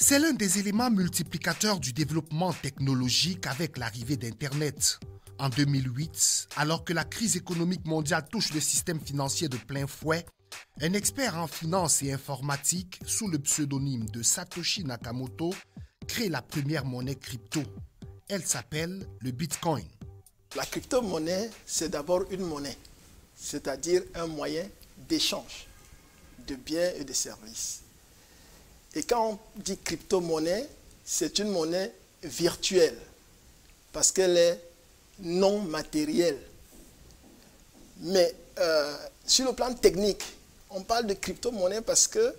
C'est l'un des éléments multiplicateurs du développement technologique avec l'arrivée d'Internet. En 2008, alors que la crise économique mondiale touche le système financier de plein fouet, un expert en finance et informatique sous le pseudonyme de Satoshi Nakamoto crée la première monnaie crypto. Elle s'appelle le Bitcoin. La crypto-monnaie, c'est d'abord une monnaie, c'est-à-dire un moyen d'échange de biens et de services. Et quand on dit crypto-monnaie, c'est une monnaie virtuelle parce qu'elle est non matérielle. Mais sur le plan technique, on parle de crypto-monnaie parce que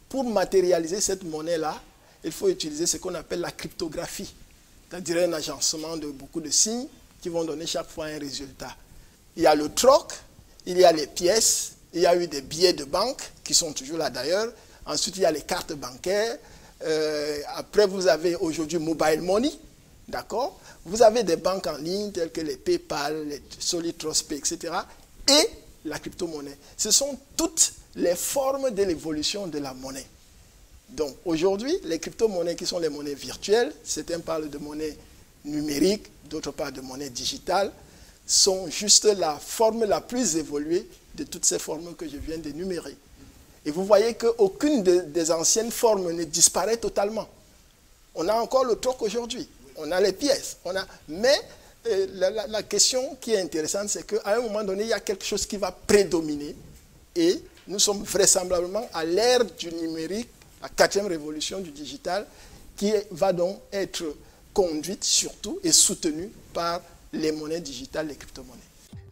pour matérialiser cette monnaie-là, il faut utiliser ce qu'on appelle la cryptographie, c'est-à-dire un agencement de beaucoup de signes qui vont donner chaque fois un résultat. Il y a le troc, il y a les pièces, il y a eu des billets de banque qui sont toujours là d'ailleurs. Ensuite, il y a les cartes bancaires. Après, vous avez aujourd'hui mobile money, d'accord? Vous avez des banques en ligne telles que les PayPal, les Solid Trust Pay, etc. Et la crypto-monnaie. Ce sont toutes les formes de l'évolution de la monnaie. Donc aujourd'hui, les crypto-monnaies qui sont les monnaies virtuelles, certains parlent de monnaie numérique, d'autres parlent de monnaie digitale, sont juste la forme la plus évoluée de toutes ces formes que je viens d'énumérer. Et vous voyez qu'aucune des anciennes formes ne disparaît totalement. On a encore le troc aujourd'hui, on a les pièces, mais la question qui est intéressante, c'est qu'à un moment donné, il y a quelque chose qui va prédominer et nous sommes vraisemblablement à l'ère du numérique, la 4e révolution du digital, qui va donc être conduite surtout et soutenue par les monnaies digitales, les crypto-monnaies.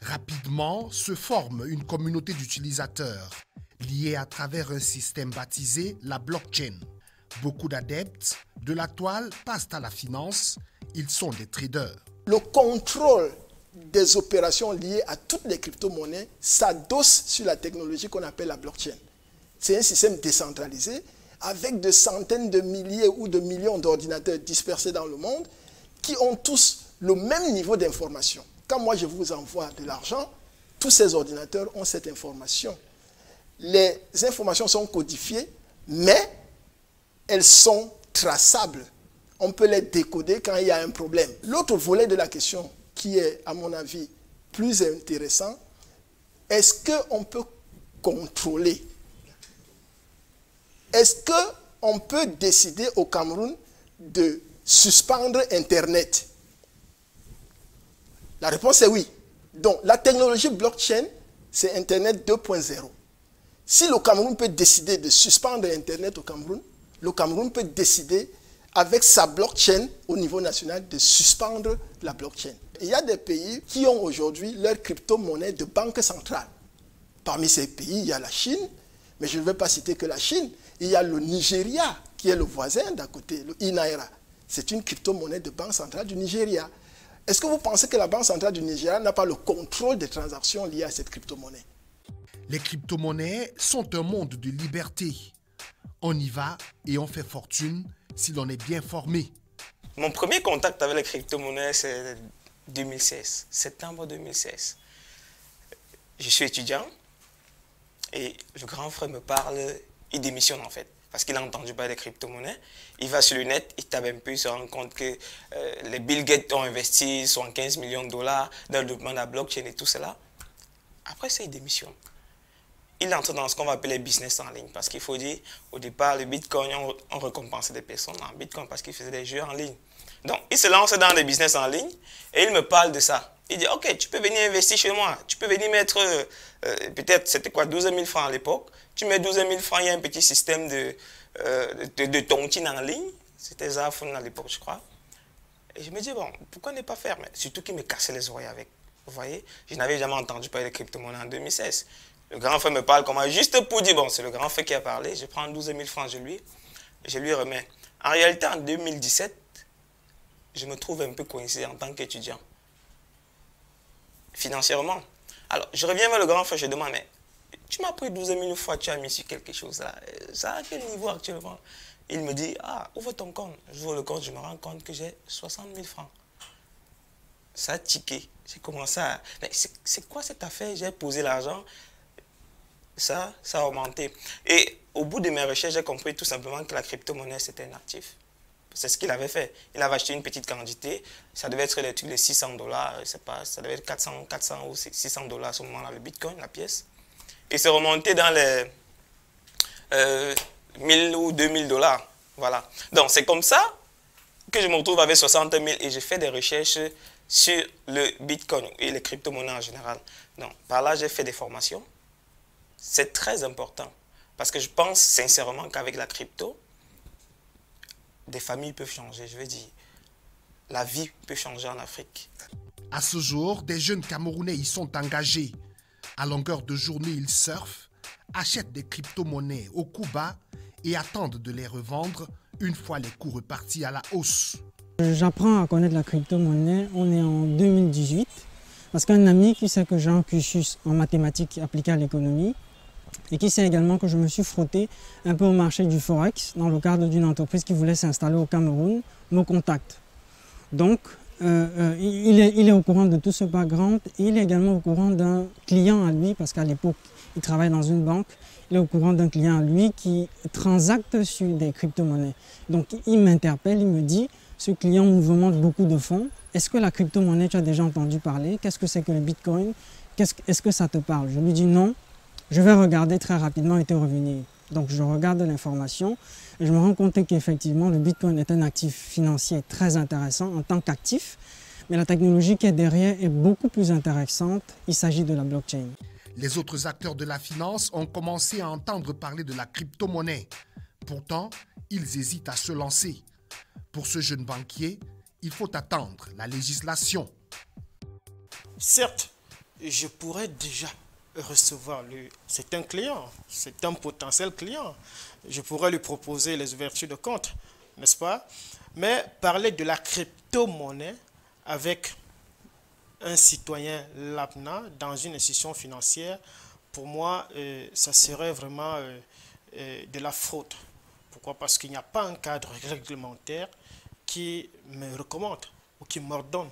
Rapidement se forme une communauté d'utilisateurs liée à travers un système baptisé la blockchain. Beaucoup d'adeptes de la toile passent à la finance, ils sont des traders. Le contrôle des opérations liées à toutes les crypto-monnaies s'adosse sur la technologie qu'on appelle la blockchain. C'est un système décentralisé avec de centaines de milliers ou de millions d'ordinateurs dispersés dans le monde qui ont tous le même niveau d'information. Quand moi je vous envoie de l'argent, tous ces ordinateurs ont cette information. Les informations sont codifiées, mais elles sont traçables. On peut les décoder quand il y a un problème. L'autre volet de la question, qui est, à mon avis, plus intéressant, est-ce qu'on peut contrôler? Est-ce qu'on peut décider au Cameroun de suspendre Internet? La réponse est oui. Donc, la technologie blockchain, c'est Internet 2.0. Si le Cameroun peut décider de suspendre Internet au Cameroun, le Cameroun peut décider avec sa blockchain au niveau national de suspendre la blockchain. Il y a des pays qui ont aujourd'hui leur crypto-monnaie de banque centrale. Parmi ces pays, il y a la Chine, mais je ne vais pas citer que la Chine. Il y a le Nigeria, qui est le voisin d'à côté, le iNaira. C'est une crypto-monnaie de banque centrale du Nigeria. Est-ce que vous pensez que la banque centrale du Nigeria n'a pas le contrôle des transactions liées à cette crypto-monnaie? Les crypto-monnaies sont un monde de liberté. On y va et on fait fortune si l'on est bien formé. Mon premier contact avec les crypto-monnaies, c'est 2016, septembre 2016. Je suis étudiant et le grand frère me parle, il démissionne en fait, parce qu'il a entendu parler des crypto-monnaies. Il va sur le net, il tape un peu, il se rend compte que les Bill Gates ont investi 75 millions de dollars dans le développement de la blockchain et tout cela. Après ça, il démissionne. Il entre dans ce qu'on va appeler business en ligne. Parce qu'il faut dire, au départ, le Bitcoin, on récompensait des personnes en Bitcoin parce qu'ils faisaient des jeux en ligne. Donc, il se lance dans des business en ligne et il me parle de ça. Il dit, OK, tu peux venir investir chez moi. Tu peux venir mettre, peut-être, c'était quoi, 12 000 francs à l'époque. Tu mets 12 000 francs, il y a un petit système de tontine en ligne. C'était Zaphone à l'époque, je crois. Et je me dis, bon, pourquoi ne pas faire? Mais surtout qu'il me cassait les oreilles avec. Vous voyez, je n'avais jamais entendu parler de crypto-monnaie en 2016. Le grand frère me parle comment, juste pour dire, bon, c'est le grand frère qui a parlé, je prends 12 000 francs, je lui remets. En réalité, en 2017, je me trouve un peu coincé en tant qu'étudiant, financièrement. Alors, je reviens vers le grand frère, je demande, mais tu m'as pris 12 000 fois, tu as mis sur quelque chose là, ça à quel niveau actuellement? Il me dit, ah, ouvre ton compte. J'ouvre le compte, je me rends compte que j'ai 60 000 francs. Ça a tiqué. J'ai commencé à... Mais c'est quoi cette affaire? J'ai posé l'argent. ça a augmenté. Et au bout de mes recherches, j'ai compris tout simplement que la crypto-monnaie, c'était un actif. C'est ce qu'il avait fait. Il avait acheté une petite quantité. Ça devait être des trucs de 600 $, je sais pas, ça devait être 400 ou 600 $ à ce moment-là, le bitcoin, la pièce. Et c'est remonté dans les 1000 ou 2000 $. Voilà. Donc c'est comme ça que je me retrouve avec 60 000 et je fais des recherches sur le bitcoin et les crypto-monnaies en général. Donc par là, j'ai fait des formations. C'est très important parce que je pense sincèrement qu'avec la crypto, des familles peuvent changer, je veux dire, la vie peut changer en Afrique. À ce jour, des jeunes Camerounais y sont engagés. À longueur de journée, ils surfent, achètent des crypto-monnaies au coût bas et attendent de les revendre une fois les coûts repartis à la hausse. J'apprends à connaître la crypto-monnaie, on est en 2018, parce qu'un ami qui sait que j'ai un cursus en mathématiques appliquées à l'économie, et qui sait également que je me suis frotté un peu au marché du Forex dans le cadre d'une entreprise qui voulait s'installer au Cameroun, me contacte. Donc, il est au courant de tout ce background et il est également au courant d'un client à lui, parce qu'à l'époque, il travaille dans une banque. Il est au courant d'un client à lui qui transacte sur des crypto-monnaies. Donc, il m'interpelle, il me dit, ce client nous demande beaucoup de fonds. Est-ce que la crypto-monnaie, tu as déjà entendu parler? Qu'est-ce que c'est que le Bitcoin? Est-ce que ça te parle? Je lui dis non. Je vais regarder très rapidement et te revenir. Donc je regarde l'information et je me rends compte qu'effectivement le Bitcoin est un actif financier très intéressant en tant qu'actif, mais la technologie qui est derrière est beaucoup plus intéressante. Il s'agit de la blockchain. Les autres acteurs de la finance ont commencé à entendre parler de la crypto-monnaie. Pourtant, ils hésitent à se lancer. Pour ce jeune banquier, il faut attendre la législation. Certes, je pourrais déjà recevoir c'est un client, c'est un potentiel client. Je pourrais lui proposer les ouvertures de compte, n'est-ce pas? Mais parler de la crypto-monnaie avec un citoyen lambda dans une institution financière, pour moi, ça serait vraiment de la fraude. Pourquoi? Parce qu'il n'y a pas un cadre réglementaire qui me recommande ou qui m'ordonne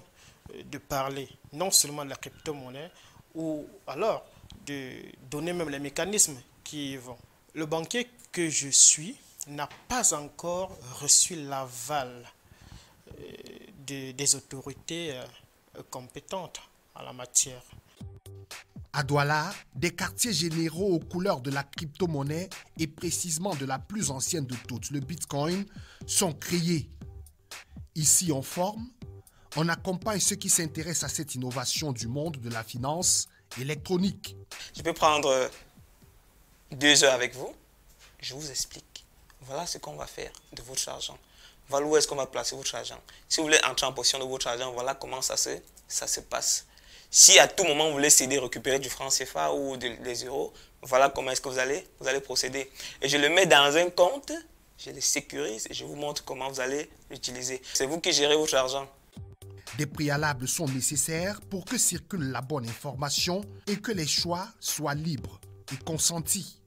de parler non seulement de la crypto-monnaie, ou alors de donner même les mécanismes qui y vont. Le banquier que je suis n'a pas encore reçu l'aval des autorités compétentes en la matière. À Douala, des quartiers généraux aux couleurs de la crypto-monnaie et précisément de la plus ancienne de toutes, le Bitcoin, sont créés. Ici, on forme, on accompagne ceux qui s'intéressent à cette innovation du monde de la finance électronique. Je peux prendre 2 heures avec vous, je vous explique. Voilà ce qu'on va faire de votre argent. Voilà où est-ce qu'on va placer votre argent. Si vous voulez entrer en possession de votre argent, voilà comment ça se passe. Si à tout moment vous voulez céder, récupérer du franc CFA ou des euros, voilà comment est-ce que vous allez procéder. Et je le mets dans un compte, je le sécurise et je vous montre comment vous allez l'utiliser. C'est vous qui gérez votre argent. Des préalables sont nécessaires pour que circule la bonne information et que les choix soient libres et consentis.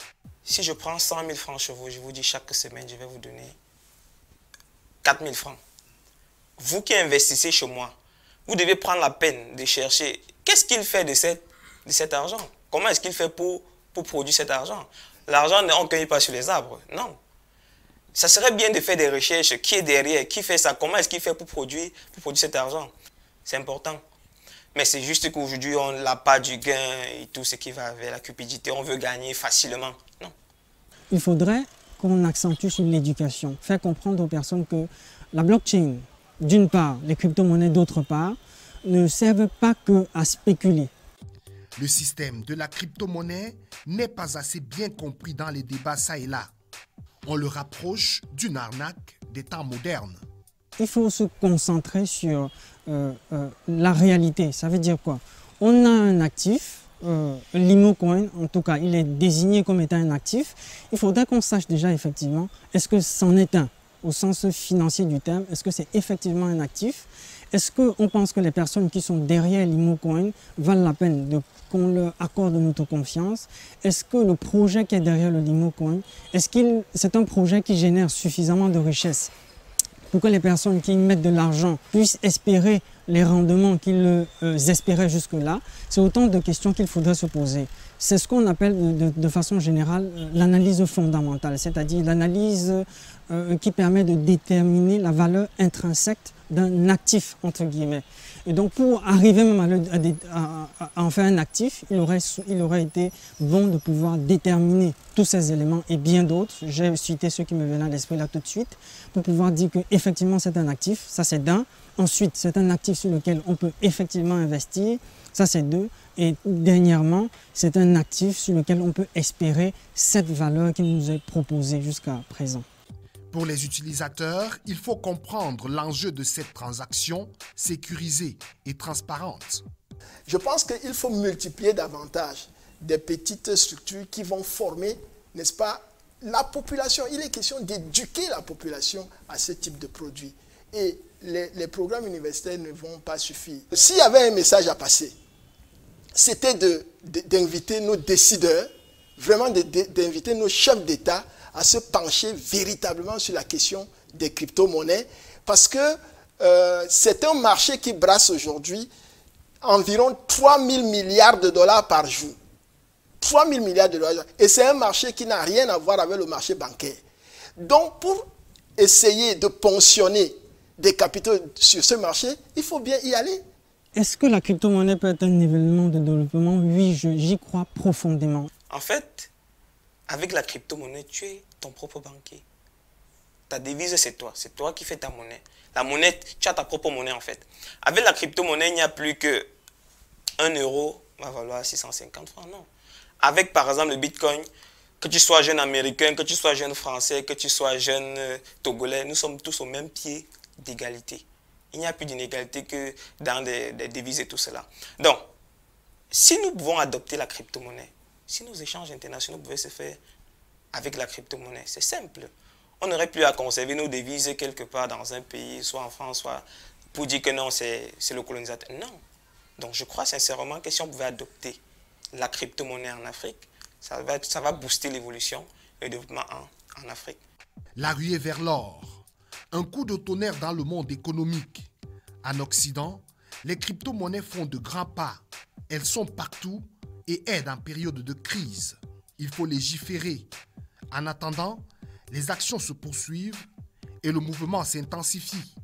Si je prends 100 000 francs chez vous, je vous dis chaque semaine, je vais vous donner 4 000 francs. Vous qui investissez chez moi, vous devez prendre la peine de chercher qu'est-ce qu'il fait de cet argent. Comment est-ce qu'il fait pour produire cet argent? L'argent, on ne cueille pas sur les arbres, non. Ça serait bien de faire des recherches. Qui est derrière? Qui fait ça? Comment est-ce qu'il fait pour produire cet argent? C'est important. Mais c'est juste qu'aujourd'hui, on n'a pas du gain et tout ce qui va avec la cupidité. On veut gagner facilement. Non. Il faudrait qu'on accentue sur l'éducation. Faire comprendre aux personnes que la blockchain, d'une part, les crypto-monnaies d'autre part, ne servent pas qu'à spéculer. Le système de la crypto-monnaie n'est pas assez bien compris dans les débats ça et là. On le rapproche d'une arnaque des temps modernes. Il faut se concentrer sur la réalité. Ça veut dire quoi? On a un actif, l'Imocoin, en tout cas, il est désigné comme étant un actif. Il faudrait qu'on sache déjà effectivement, est-ce que c'en est un, au sens financier du terme, est-ce que c'est effectivement un actif? Est-ce qu'on pense que les personnes qui sont derrière l'Imocoin valent la peine qu'on leur accorde notre confiance? Est-ce que le projet qui est derrière le Limocoin, c'est un projet qui génère suffisamment de richesse pour que les personnes qui y mettent de l'argent puissent espérer les rendements qu'ils espéraient jusque-là, c'est autant de questions qu'il faudrait se poser. C'est ce qu'on appelle de façon générale l'analyse fondamentale, c'est-à-dire l'analyse qui permet de déterminer la valeur intrinsèque d'un actif, entre guillemets. Et donc pour arriver même à en faire un actif, il aurait été bon de pouvoir déterminer tous ces éléments et bien d'autres. J'ai cité ceux qui me venaient à l'esprit là tout de suite, pour pouvoir dire qu'effectivement c'est un actif, ça c'est d'un. Ensuite, c'est un actif sur lequel on peut effectivement investir, ça c'est deux. Et dernièrement, c'est un actif sur lequel on peut espérer cette valeur qui nous est proposée jusqu'à présent. Pour les utilisateurs, il faut comprendre l'enjeu de cette transaction sécurisée et transparente. Je pense qu'il faut multiplier davantage des petites structures qui vont former, n'est-ce pas, la population. Il est question d'éduquer la population à ce type de produit. Et les programmes universitaires ne vont pas suffire. S'il y avait un message à passer, c'était d'inviter nos décideurs, vraiment d'inviter nos chefs d'État à se pencher véritablement sur la question des crypto-monnaies, parce que c'est un marché qui brasse aujourd'hui environ 3 000 milliards de dollars par jour. 3 000 milliards de dollars. Et c'est un marché qui n'a rien à voir avec le marché bancaire. Donc, pour essayer de ponctionner des capitaux sur ce marché, il faut bien y aller. Est-ce que la crypto-monnaie peut être un événement de développement? Oui, j'y crois profondément. En fait, avec la crypto-monnaie, tu es ton propre banquier. Ta devise, c'est toi qui fais ta monnaie. La monnaie, tu as ta propre monnaie en fait. Avec la crypto-monnaie, il n'y a plus que 1 euro va valoir 650 francs, non. Avec par exemple le Bitcoin, que tu sois jeune américain, que tu sois jeune français, que tu sois jeune togolais, nous sommes tous au même pied d'égalité. Il n'y a plus d'inégalité que dans des devises et tout cela. Donc, si nous pouvons adopter la crypto-monnaie, si nos échanges internationaux pouvaient se faire avec la crypto-monnaie, c'est simple. On n'aurait plus à conserver nos devises quelque part dans un pays, soit en France, soit pour dire que non, c'est le colonisateur. Non. Donc, je crois sincèrement que si on pouvait adopter la crypto-monnaie en Afrique, ça va booster l'évolution et le développement en Afrique. La ruée vers l'or. Un coup de tonnerre dans le monde économique. En Occident, les crypto-monnaies font de grands pas. Elles sont partout et aident en période de crise. Il faut légiférer. En attendant, les actions se poursuivent et le mouvement s'intensifie.